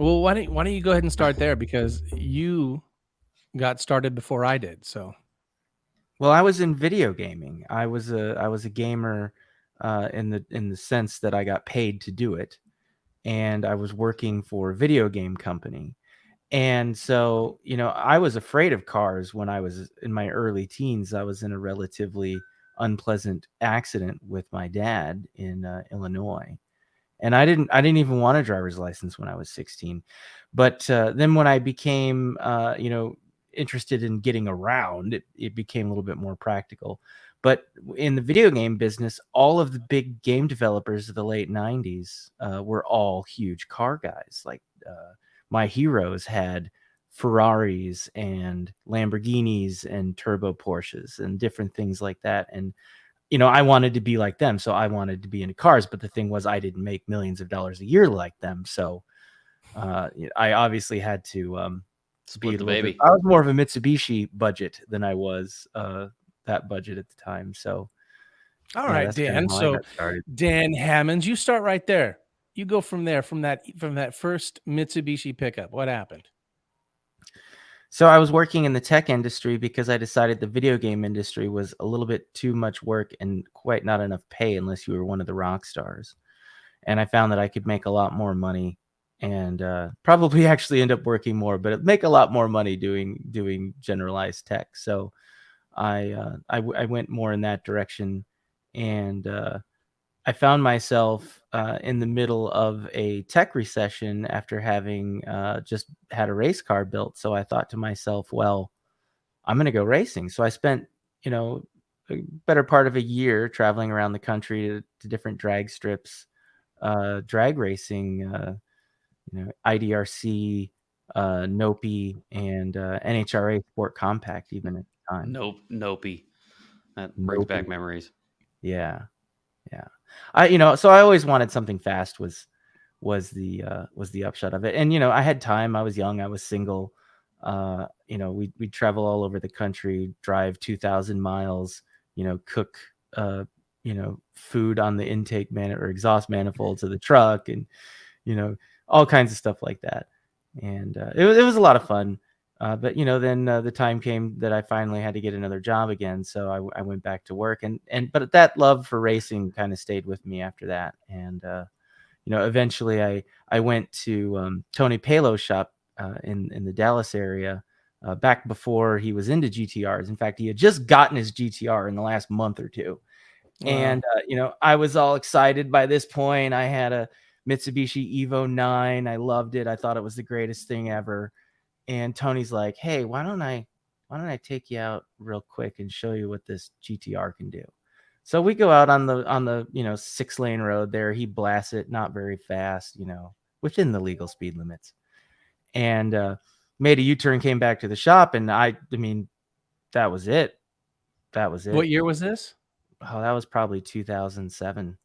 Well, why don't you go ahead and start there because you got started before I did. So Well, I was in video gaming. I was a gamer in the sense that I got paid to do it, and I was working for a video game company. And so, I was afraid of cars when I was in my early teens. I was in a relatively unpleasant accident with my dad in Illinois, and I didn't even want a driver's license when I was 16. But then when I became interested in getting around, it became a little bit more practical. But in the video game business, all of the big game developers of the late 90s were all huge car guys. Like my heroes had Ferraris and Lamborghinis and turbo Porsches and different things like that. And I wanted to be like them, so I wanted to be into cars. But the thing was, I didn't make millions of dollars a year like them, so I obviously had to be Split a the little bit. baby. I was more of a Mitsubishi budget than I was that budget at the time. So all yeah, right, that's kind of Dan. how I So got started. Dan Hammonds, you start right there. You go from there, from that first Mitsubishi pickup. What happened? So I was working in the tech industry because I decided the video game industry was a little bit too much work and quite not enough pay unless you were one of the rock stars. And I found that I could make a lot more money and probably actually end up working more, but make a lot more money doing generalized tech. So I went more in that direction, and I found myself in the middle of a tech recession after having just had a race car built. So I thought to myself, well, I'm going to go racing. So I spent, a better part of a year traveling around the country to different drag strips, drag racing, IDRC, NOPE, and NHRA Sport Compact even at the time. Nope. That brings NOPE. back memories. Yeah. Yeah. So I always wanted something fast was the upshot of it. And, I had time. I was young. I was single. We'd travel all over the country, drive 2,000 miles, cook, food on the intake or exhaust manifolds of the truck and, all kinds of stuff like that. And it was a lot of fun. But then the time came that I finally had to get another job again, so I went back to work, but that love for racing kind of stayed with me after that, and eventually I went to Tony Palo's shop in the Dallas area back before he was into GTRs. In fact, he had just gotten his GTR in the last month or two, and I was all excited by this point. I had a Mitsubishi Evo 9. I loved it. I thought it was the greatest thing ever. And Tony's like, "Hey, why don't I take you out real quick and show you what this GTR can do?" So we go out on the 6-lane road there. He blasts it, not very fast, within the legal speed limits, and made a U-turn, came back to the shop, and I mean, that was it. That was it. What year was this? Oh, that was probably 2007.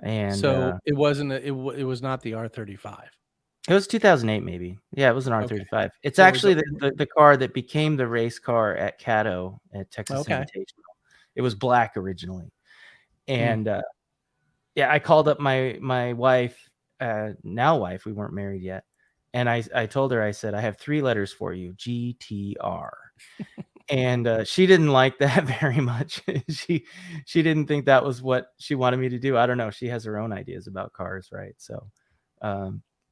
And So it wasn't. It was not the R35. it was 2008, maybe. Yeah, it was an Okay. R35. It's So it was actually the car that became the race car at Caddo at Texas okay. Invitational. It was black originally, Mm. and yeah, I called up my wife, now wife. We weren't married yet, and I told her, I said, I have 3 letters for you, GTR. And she didn't like that very much. She didn't think that was what she wanted me to do. I don't know. She has her own ideas about cars, right? So,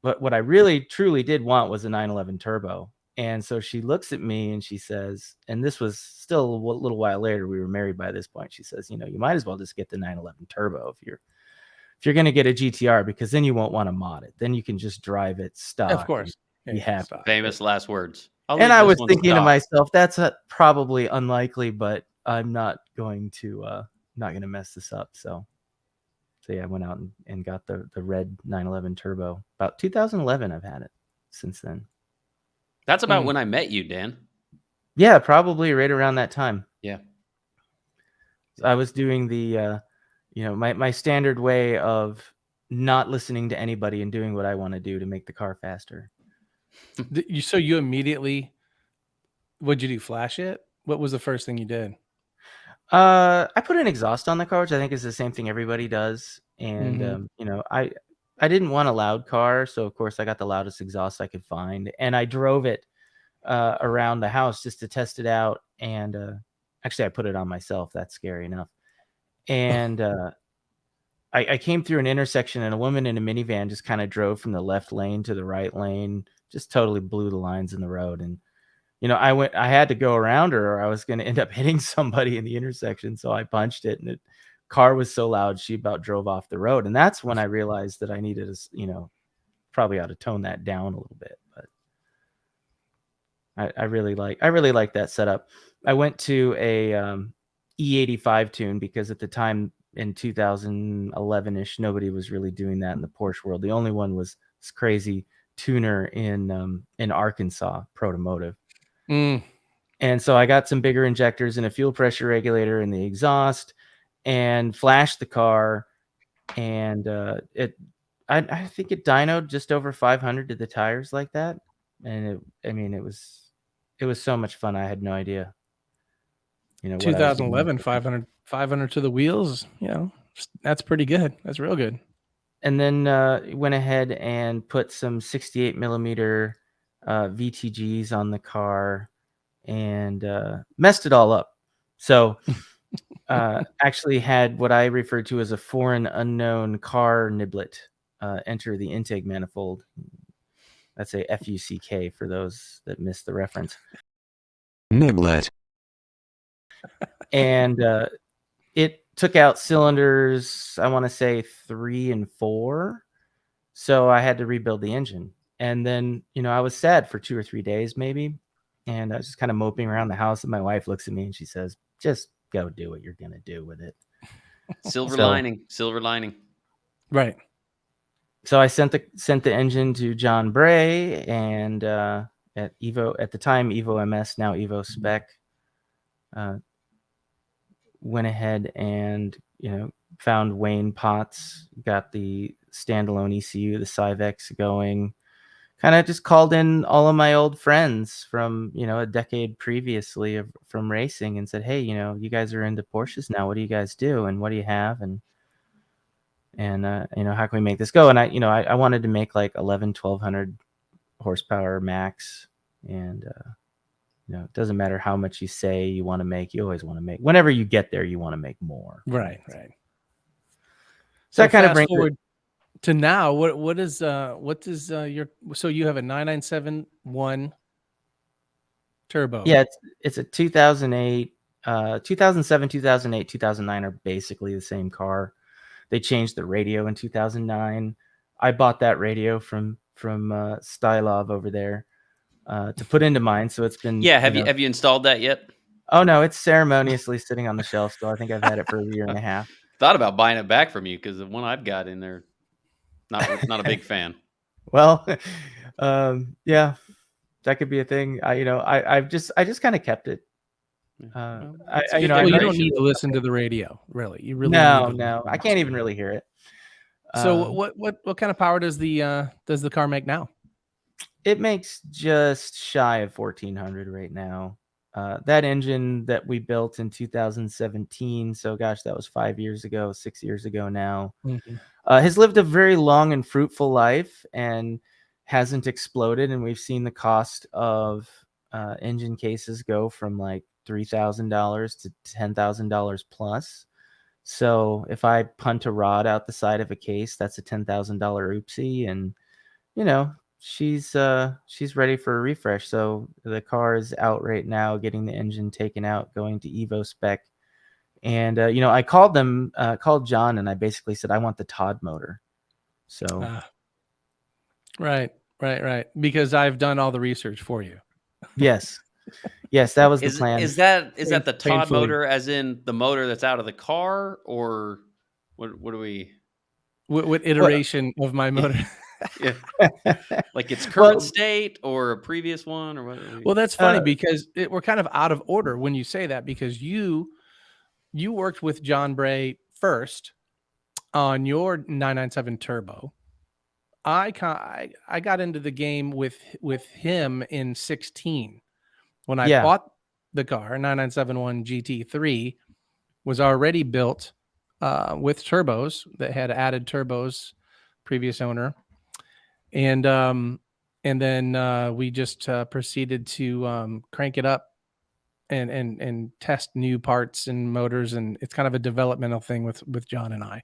but what I really truly did want was a 911 turbo. And so she looks at me and she says, and this was still a little while later, we were married by this point. She says, you might as well just get the 911 turbo if you're going to get a GTR, because then you won't want to mod it. Then you can just drive it stock. Of course. You have Famous last words. And I was thinking to myself, that's probably unlikely, but I'm not going to mess this up. So yeah, I went out and got the red 911 turbo. About 2011, I've had it since then. That's about when I met you, Dan. Yeah, probably right around that time. Yeah. I was doing the, my standard way of not listening to anybody and doing what I want to do to make the car faster. So you immediately, what'd you do? Flash it? What was the first thing you did? I put an exhaust on the car, which I think is the same thing everybody does. And, I didn't want a loud car, so of course I got the loudest exhaust I could find, and I drove it around the house just to test it out. And actually, I put it on myself. That's scary enough. And I came through an intersection, and a woman in a minivan just kind of drove from the left lane to the right lane, just totally blew the lines in the road. And I had to go around her, or I was going to end up hitting somebody in the intersection. So I punched it, and the car was so loud she about drove off the road. And that's when I realized that I needed to, probably ought to tone that down a little bit. But I really like that setup. I went to a E85 tune because at the time in 2011ish, nobody was really doing that in the Porsche world. The only one was this crazy tuner in Arkansas, Protomotive. And so I got some bigger injectors and a fuel pressure regulator in the exhaust, and flashed the car. And I think it dynoed just over 500 to the tires like that. And it was so much fun. I had no idea. What I was doing. 2011, 500 to the wheels. That's pretty good. That's real good. And then went ahead and put some 68 millimeter VTGs on the car and messed it all up. So actually had what I refer to as a foreign unknown car niblet enter the intake manifold. That's a FUCK for those that missed the reference. Niblet. And it took out cylinders, I want to say 3 and 4. So I had to rebuild the engine. And then, I was sad for 2 or 3 days maybe. And I was just kind of moping around the house. And my wife looks at me and she says, just go do what you're going to do with it. Silver lining. Right. So I sent the engine to John Bray and at the time Evo MS, now Evo Spec. Went ahead and found Wayne Potts, got the standalone ECU, the Syvex going. Kind of just called in all of my old friends from a decade previously from racing and said, hey, you guys are into Porsches now. What do you guys do, and what do you have, and how can we make this go? And I wanted to make like 1,200 horsepower max, and it doesn't matter how much you say you want to make. You always want to make. Whenever you get there, you want to make more. Right. So that kind of brings forward to now. What is your? So you have a 997-1 turbo. Yeah, it's a 2008, 2007, 2008, 2009 are basically the same car. They changed the radio in 2009. I bought that radio from Stylov over there to put into mine. So it's been have you installed that yet? Oh no, it's ceremoniously sitting on the shelf still. I think I've had it for a year and a half. Thought about buying it back from you because the one I've got in there, not a big fan. Well, yeah, that could be a thing. I just kind of kept it. You I don't need to listen to the radio, really. You really no, I can't even really hear it. So what kind of power does the car make now? It makes just shy of 1,400 right now. That engine that we built in 2017, so gosh, that was 6 years ago now, has lived a very long and fruitful life and hasn't exploded. And we've seen the cost of engine cases go from like $3,000 to $10,000 plus. So if I punt a rod out the side of a case, that's a $10,000 oopsie. And she's ready for a refresh. So the car is out right now, getting the engine taken out, going to Evo Spec. And I called John, and I basically said I want the Todd motor. So right, because I've done all the research for you. Yes, that was the plan. Is that the Todd motor, as in the motor that's out of the car, or what do we? What iteration of my motor? Yeah. Like its current state or a previous one, or what? Well, that's funny because we're kind of out of order when you say that, because you worked with John Bray first on your 997 turbo. I got into the game with him in 2016 when I bought the car. 997-1 GT3 was already built with turbos that had added turbos previous owner, and then we just proceeded to crank it up and test new parts and motors, and it's kind of a developmental thing with John and I.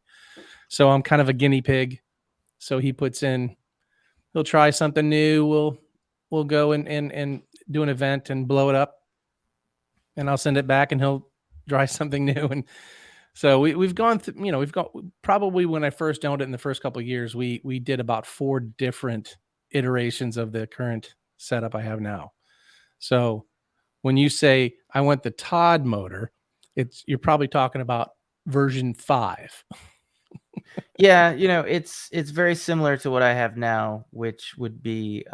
So I'm kind of a guinea pig. So he puts in, he'll try something new. We'll go and do an event and blow it up, and I'll send it back, and he'll try something new. And so we've gone through, we've got, probably when I first owned it in the first couple of years, we did about 4 different iterations of the current setup I have now. So when you say I want the Todd motor, you're probably talking about version 5. Yeah, it's very similar to what I have now, which would be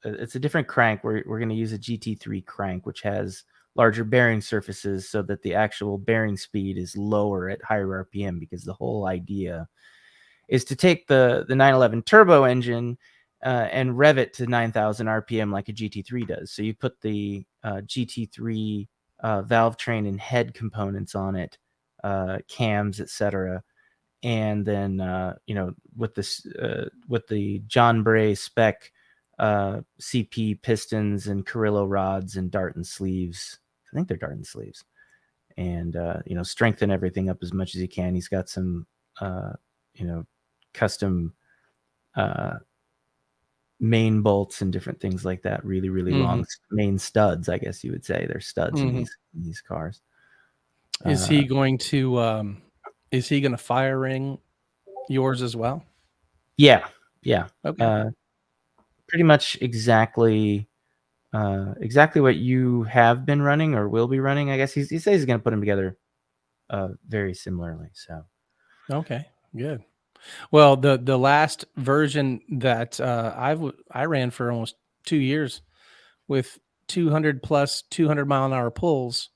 it's a different crank. We're going to use a GT3 crank, which has larger bearing surfaces so that the actual bearing speed is lower at higher RPM, because the whole idea is to take the 911 turbo engine and rev it to 9,000 RPM like a GT3 does. So you put the GT3 valve train and head components on it, cams, etc. And then, with the John Bray spec CP pistons and Carrillo rods and Darton sleeves. I think they're Darton sleeves. And, strengthen everything up as much as you can. He's got some, custom main bolts and different things like that. Really, really long main studs, I guess you would say. They're studs in these cars. Is he going to fire ring yours as well? Yeah. Okay. Pretty much exactly what you have been running or will be running. I guess he says he's going to put them together very similarly. So okay, good. Well, the last version that I ran for almost 2 years with 200 plus 200-mile-an-hour pulls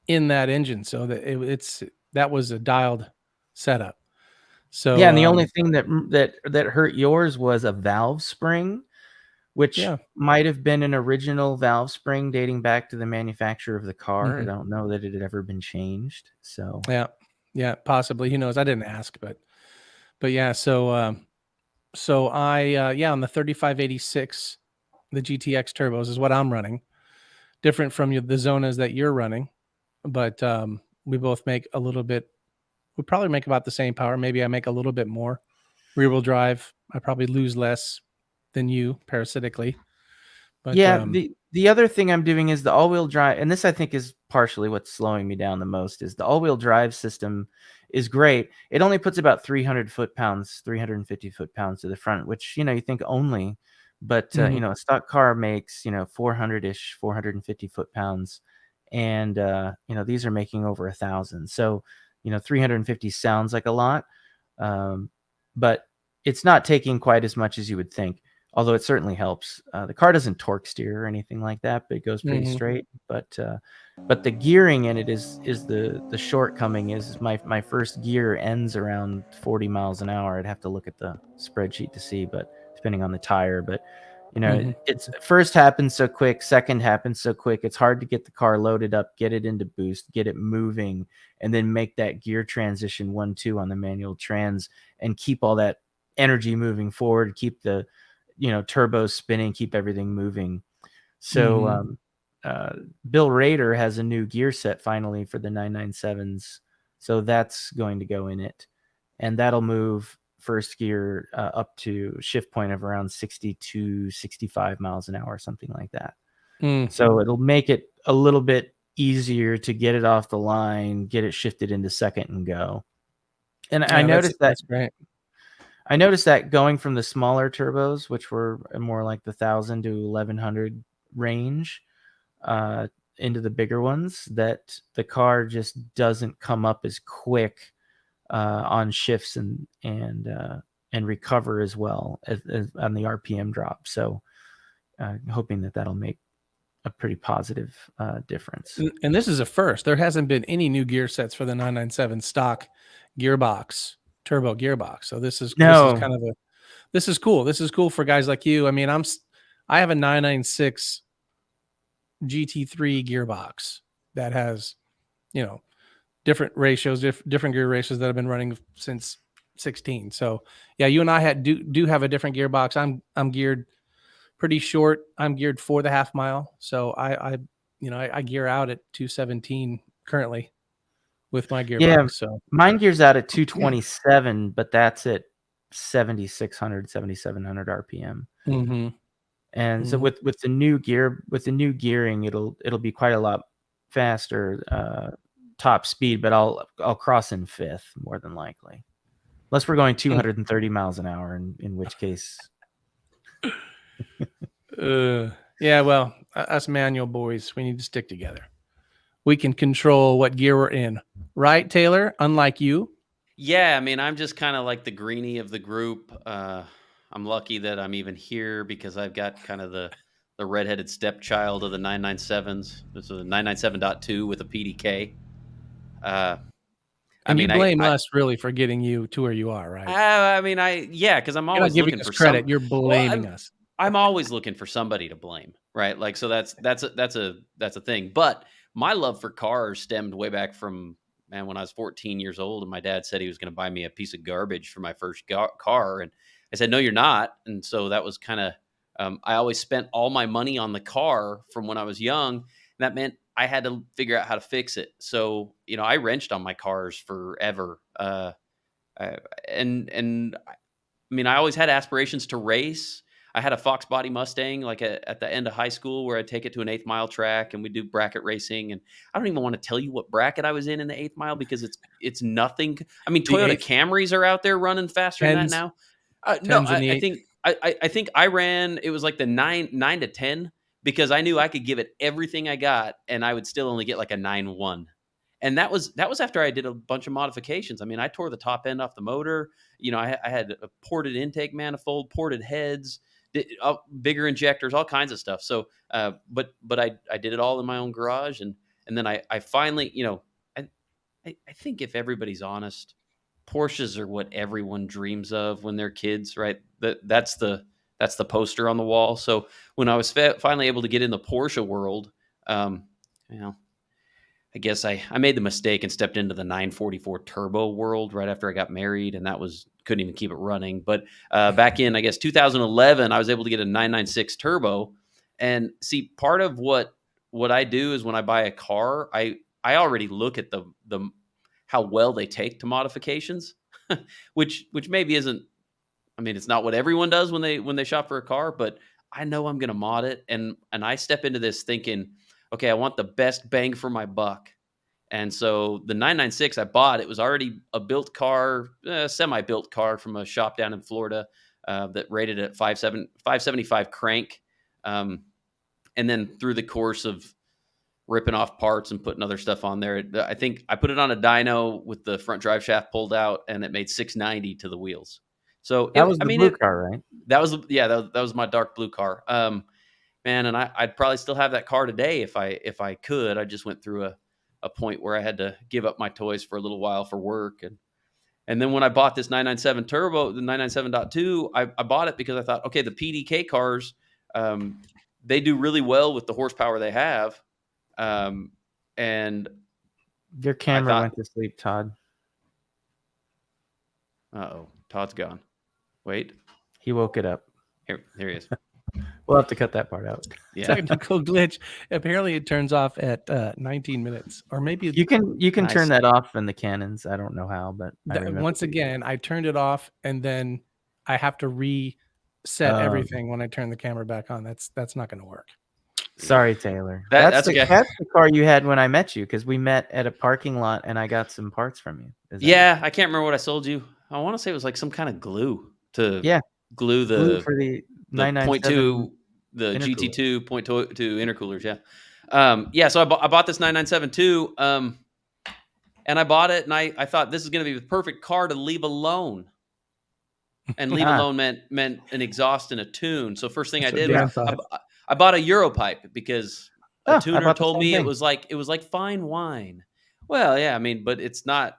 in that engine, so that that was a dialed setup. So yeah, and the only thing that hurt yours was a valve spring, which might have been an original valve spring dating back to the manufacturer of the car. I don't know that it had ever been changed. So yeah, possibly. Who knows? I didn't ask, but yeah. So I on the 3586, the GTX turbos is what I'm running. Different from the Zonas that you're running, but we both make a little bit. We probably make about the same power. Maybe I make a little bit more. Rear wheel drive, I probably lose less than you parasitically. But yeah, the other thing I'm doing is the all-wheel drive, and this I think is partially what's slowing me down the most, is the all-wheel drive system is great. It only puts about 300 foot-pounds, 350 foot-pounds to the front, which, you think only, but, a stock car makes, 400-ish, 450 foot-pounds. And, these are making over 1,000. So, 350 sounds like a lot, but it's not taking quite as much as you would think. Although it certainly helps. The car doesn't torque steer or anything like that, but it goes pretty straight. But the gearing in it is the shortcoming. Is my first gear ends around 40 miles an hour. I'd have to look at the spreadsheet to see, but depending on the tire. But it's first happens so quick, second happens so quick. It's hard to get the car loaded up, get it into boost, get it moving, and then make that gear transition 1-2 on the manual trans and keep all that energy moving forward. Keep the turbo spinning, keep everything moving. So Bill Rader has a new gear set finally for the 997s, so that's going to go in it, and that'll move first gear up to shift point of around 62, 65 miles an hour, something like that. So it'll make it a little bit easier to get it off the line, get it shifted into second and go. And I noticed that's great. I noticed that going from the smaller turbos, which were more like the 1,000 to 1,100 range, into the bigger ones, that the car just doesn't come up as quick on shifts and recover as well as on the RPM drop. So hoping that'll make a pretty positive difference. And this is a first. There hasn't been any new gear sets for the 997 stock gearbox, turbo gearbox. So this is kind of this is cool. This is cool for guys like you. I mean, I have a 996 GT3 gearbox that has, different ratios, different gear ratios that I've been running since 16. So yeah, you and I do have a different gearbox. I'm geared pretty short. I'm geared for the half mile. So I gear out at 217 currently with my gearbox. Yeah, so mine gears out at 227, but that's at 7,600, 7,700 RPM. Mm-hmm. And so with the new gearing, it'll be quite a lot faster top speed, but I'll cross in fifth more than likely, unless we're going 230 miles an hour, in which case. Yeah, well, us manual boys, we need to stick together. We can control what gear we're in, right, Taylor? Unlike you. Yeah, I mean, I'm just kind of like the greenie of the group. I'm lucky that I'm even here because I've got kind of the redheaded stepchild of the 997s. This is a 997.2 with a PDK. And you blame us really for getting you to where you are, right? I mean, because I'm always looking for credit. You're blaming us. I'm always looking for somebody to blame, right? Like, so that's a thing. But my love for cars stemmed way back from, man, when I was 14 years old, and my dad said he was going to buy me a piece of garbage for my first car, and I said, no, you're not. And so that was kind of, I always spent all my money on the car from when I was young, and that meant I had to figure out how to fix it. So, I wrenched on my cars forever. And I mean, I always had aspirations to race. I had a Fox Body Mustang, like at the end of high school, where I'd take it to an 8th mile track and we do bracket racing. And I don't even want to tell you what bracket I was in the 8th mile because it's nothing. I mean, Toyota Camrys are out there running faster than that now. No, I think I ran. It was like the 9 to 10 because I knew I could give it everything I got and I would still only get like a 9.1. And that was after I did a bunch of modifications. I mean, I tore the top end off the motor. I had a ported intake manifold, ported heads, bigger injectors, all kinds of stuff. So, but I did it all in my own garage, and then I finally, I think if everybody's honest, Porsches are what everyone dreams of when they're kids, right? That's the poster on the wall. So when I was finally able to get in the Porsche world, I guess I made the mistake and stepped into the 944 turbo world right after I got married, and couldn't even keep it running. But back in, I guess, 2011, I was able to get a 996 turbo. And see, part of what I do is when I buy a car, I already look at the how well they take to modifications, which maybe isn't. I mean, it's not what everyone does when they shop for a car, but I know I'm going to mod it, and I step into this thinking, okay, I want the best bang for my buck. And so the 996 I bought, it was already a built car, semi-built car from a shop down in Florida that rated at 575 crank. And then through the course of ripping off parts and putting other stuff on there, I think I put it on a dyno with the front drive shaft pulled out, and it made 690 to the wheels. So that was the blue car, right? That was my dark blue car. Man, and I'd probably still have that car today if I could. I just went through a point where I had to give up my toys for a little while for work, and then when I bought this 997 turbo, the 997.2, I bought it because I thought, okay, the PDK cars, they do really well with the horsepower they have, and your camera went to sleep, Todd. Todd's gone. Wait, he woke it up. Here he is. We'll have to cut that part out. Yeah. Technical glitch. Apparently, it turns off at 19 minutes, or maybe you can turn that off in the Canons. I don't know how, but once again, I turned it off, and then I have to reset everything when I turn the camera back on. That's not going to work. Sorry, Taylor. That's the car you had when I met you, because we met at a parking lot, and I got some parts from you. I can't remember what I sold you. I want to say it was like some kind of glue to glue for the 0.2, the GT2 0.2 intercoolers. Yeah. So I bought this 997 too. And I bought it, and I thought this is going to be the perfect car to leave alone. And leave alone meant an exhaust and a tune. So first thing I did was I bought a Europipe because a tuner told me it was like fine wine. Well, yeah, I mean, but it's not.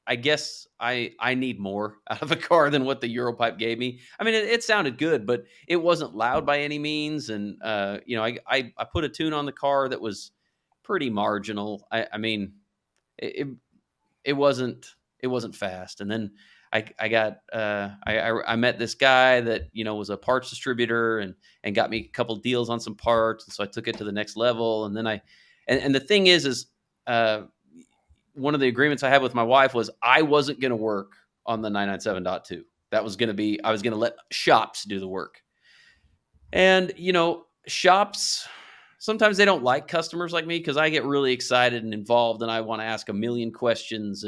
I guess I need more out of a car than what the Europipe gave me. I mean, it sounded good, but it wasn't loud by any means. And I put a tune on the car that was pretty marginal. I mean, it wasn't fast. And then I met this guy that, you know, was a parts distributor and got me a couple deals on some parts. And so I took it to the next level. And then and the thing is one of the agreements I had with my wife was I wasn't going to work on the 997.2. That was going to be, I was going to let shops do the work. And, you know, shops, sometimes they don't like customers like me because I get really excited and involved and I want to ask a million questions.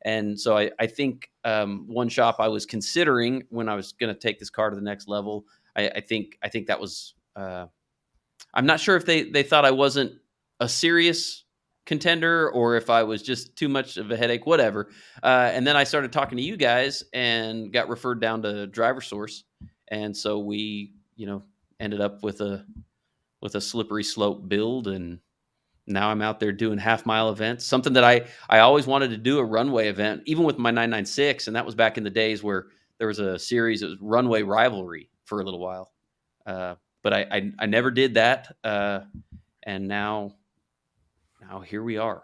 And so I think one shop I was considering when I was going to take this car to the next level, I think that was, I'm not sure if they thought I wasn't a serious contender or if I was just too much of a headache, whatever. And then I started talking to you guys and got referred down to Driver Source. And so we, you know, ended up with a slippery slope build, and now I'm out there doing half-mile events, something that I always wanted to do, a runway event, even with my 996, and that was back in the days where there was a series, it was Runway Rivalry for a little while. But I never did that, and now here we are.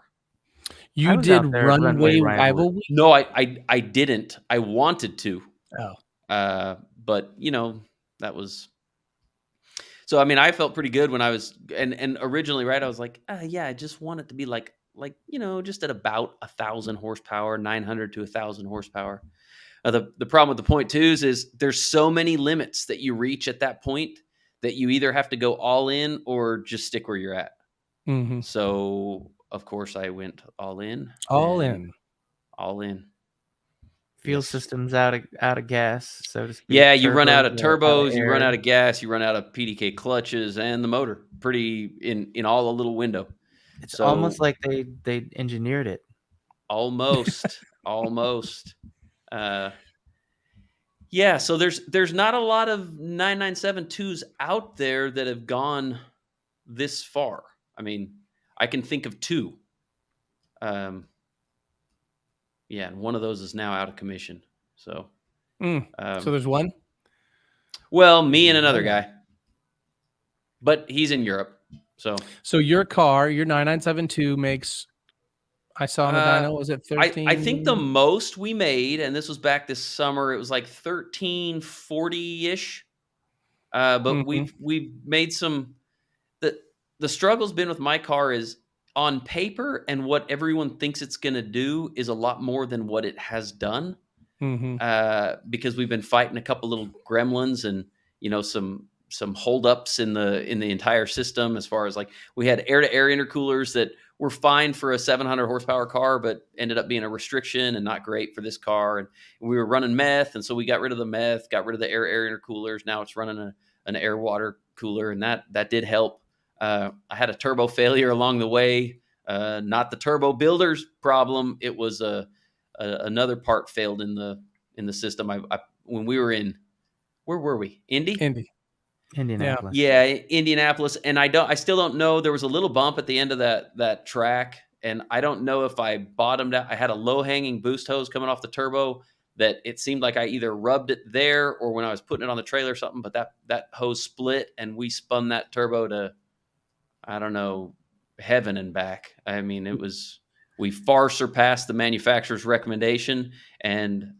You did Runway Rivalry? No, I didn't. I wanted to. Oh. But, you know, that was... So, I mean, I felt pretty good when I was, and originally, right, I was like, yeah, I just want it to be like, you know, just at about 1,000 horsepower, 900 to 1,000 horsepower. The problem with the 0.2s is there's so many limits that you reach at that point that you either have to go all in or just stick where you're at. Mm-hmm. So, of course, I went all in. All in. Fuel systems out of gas, so to speak. Yeah, you run out of turbos, you run out of gas, you run out of PDK clutches and the motor pretty in all a little window. It's almost like they engineered it. Almost. Yeah, so there's not a lot of 997.2s out there that have gone this far. I mean, I can think of two. Yeah, and one of those is now out of commission. So, so there's one? Well, me and another guy. But he's in Europe. So your car, your 9972 makes, I saw on the dyno, was it 13? I think the most we made, and this was back this summer, it was like 1340-ish. But we've made some... The struggle's been with my car is on paper and what everyone thinks it's going to do is a lot more than what it has done. Because we've been fighting a couple little gremlins and, you know, some holdups in the entire system, as far as like we had air-to-air intercoolers that were fine for a 700 horsepower car, but ended up being a restriction and not great for this car. And we were running meth, and so we got rid of the meth, got rid of the air-air intercoolers. Now it's running an air-water cooler, and that did help. I had a turbo failure along the way. Not the turbo builder's problem. It was another part failed in the system. When we were in, where were we? Indianapolis. Yeah, Indianapolis. And I still don't know. There was a little bump at the end of that track, and I don't know if I bottomed out. I had a low-hanging boost hose coming off the turbo that it seemed like I either rubbed it there or when I was putting it on the trailer or something, but that hose split and we spun that turbo to, I don't know, heaven and back. I mean, we far surpassed the manufacturer's recommendation, and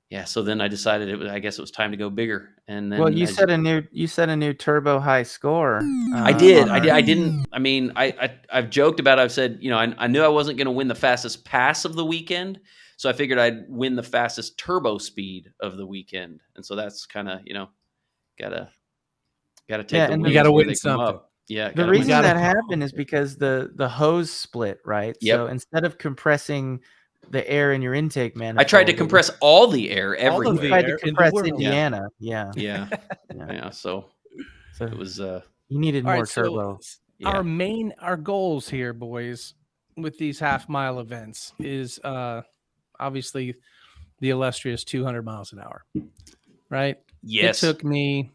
yeah. So then I decided I guess it was time to go bigger. And then, well, you set a new turbo high score. I did. I didn't. I mean, I've joked about it. I've said, you know, I knew I wasn't going to win the fastest pass of the weekend, so I figured I'd win the fastest turbo speed of the weekend. And so that's kind of, you know, gotta take the wins. You gotta where win they come something. up. Yeah. The reason that happened is because the hose split, right? Yep. So instead of compressing the air in your intake manifold, I tried to compress all the air everywhere. You tried to compress Indiana. Yeah. So it was. You needed more turbo. Our goals here, boys, with these half-mile events is obviously the illustrious 200 miles an hour, right? Yes. It took me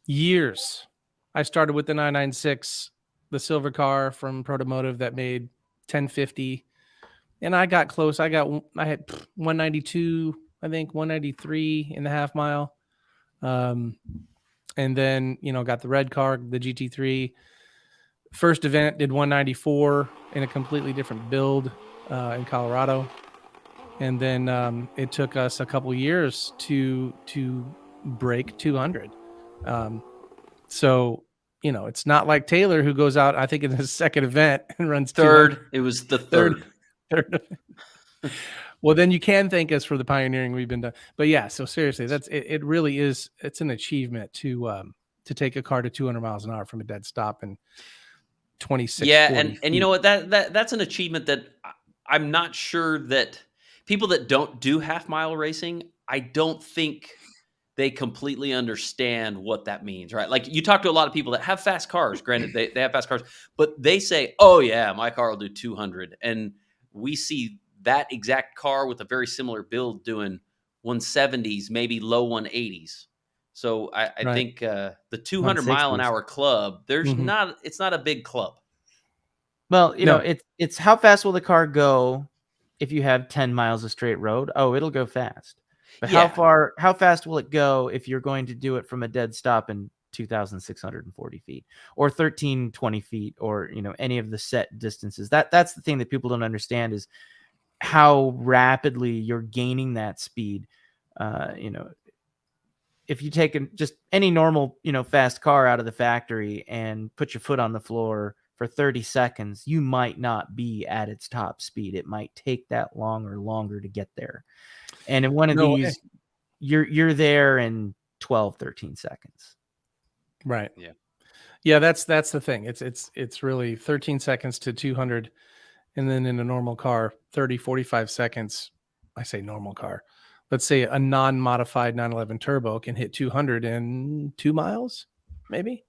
years. I started with the 996, the silver car from Protomotive that made 1050, and I got close. I had 192, I think 193 in the half mile. And then, you know, got the red car, the GT3. First event did 194 in a completely different build in Colorado. and then it took us a couple years to break 200. So it's not like Taylor, who goes out, I think, in his second event and runs 200. Third. It was the third. Third. Well, then you can thank us for the pioneering we've been done. But yeah, so seriously, that's it. It really is. It's an achievement to take a car to 200 miles an hour from a dead stop in 26. Yeah, and you know what? That's an achievement that I'm not sure that people that don't do half mile racing, I don't think they completely understand what that means, right? Like, you talk to a lot of people that have fast cars. Granted, they have fast cars, but they say, "Oh yeah, my car will do 200," and we see that exact car with a very similar build doing 170s, maybe low 180s. So I Right. think the 200 mile an 160s. hour club, there's Mhm. it's not a big club. Well, No. it's how fast will the car go if you have 10 miles of straight road? Oh, it'll go fast. But Yeah. how fast will it go if you're going to do it from a dead stop in 2,640 feet or 1,320 feet, or any of the set distances? That's the thing that people don't understand, is how rapidly you're gaining that speed. If you take just any normal, fast car out of the factory and put your foot on the floor for 30 seconds, you might not be at its top speed. It might take that long or longer to get there. And in one of No way. these, you're there in 12, 13 seconds. Right. Yeah. Yeah, that's the thing. It's really 13 seconds to 200, and then in a normal car, 30, 45 seconds. I say normal car. Let's say a non-modified 911 turbo can hit 200 in 2 miles, maybe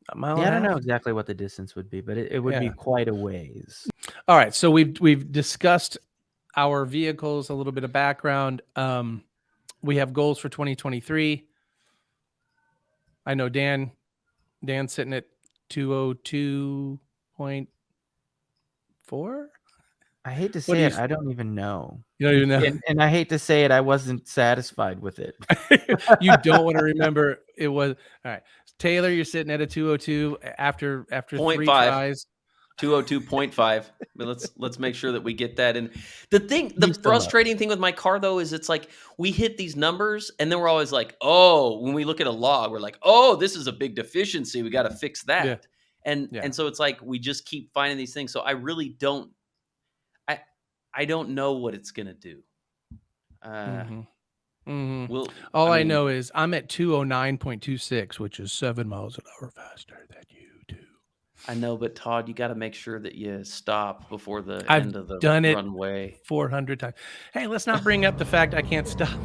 a mile Yeah, I and a don't know half. exactly what the distance would be, but it would be Yeah. quite a ways. All right, so we've discussed our vehicles, a little bit of background. We have goals for 2023. I know Dan's sitting at 202.4. I hate to What say do it, you? I don't even know. You don't even know. And I hate to say it, I wasn't satisfied with it. You don't want to remember it was. All right, Taylor, you're sitting at a 202 after 3 0.5. tries. 202.5. But let's make sure that we get that in. The still up. frustrating thing with my car, though, is it's like we hit these numbers and then we're always like, oh, when we look at a log, we're like, oh, this is a big deficiency. We got to fix that. Yeah. And Yeah. and so it's like we just keep finding these things. So I really don't I don't know what it's gonna do. All I know is I'm at 209.26, which is 7 miles an hour faster than you do. I know, but Todd, you got to make sure that you stop before the I've end of the done it runway. 400 times. Hey, let's not bring up the fact I can't stop.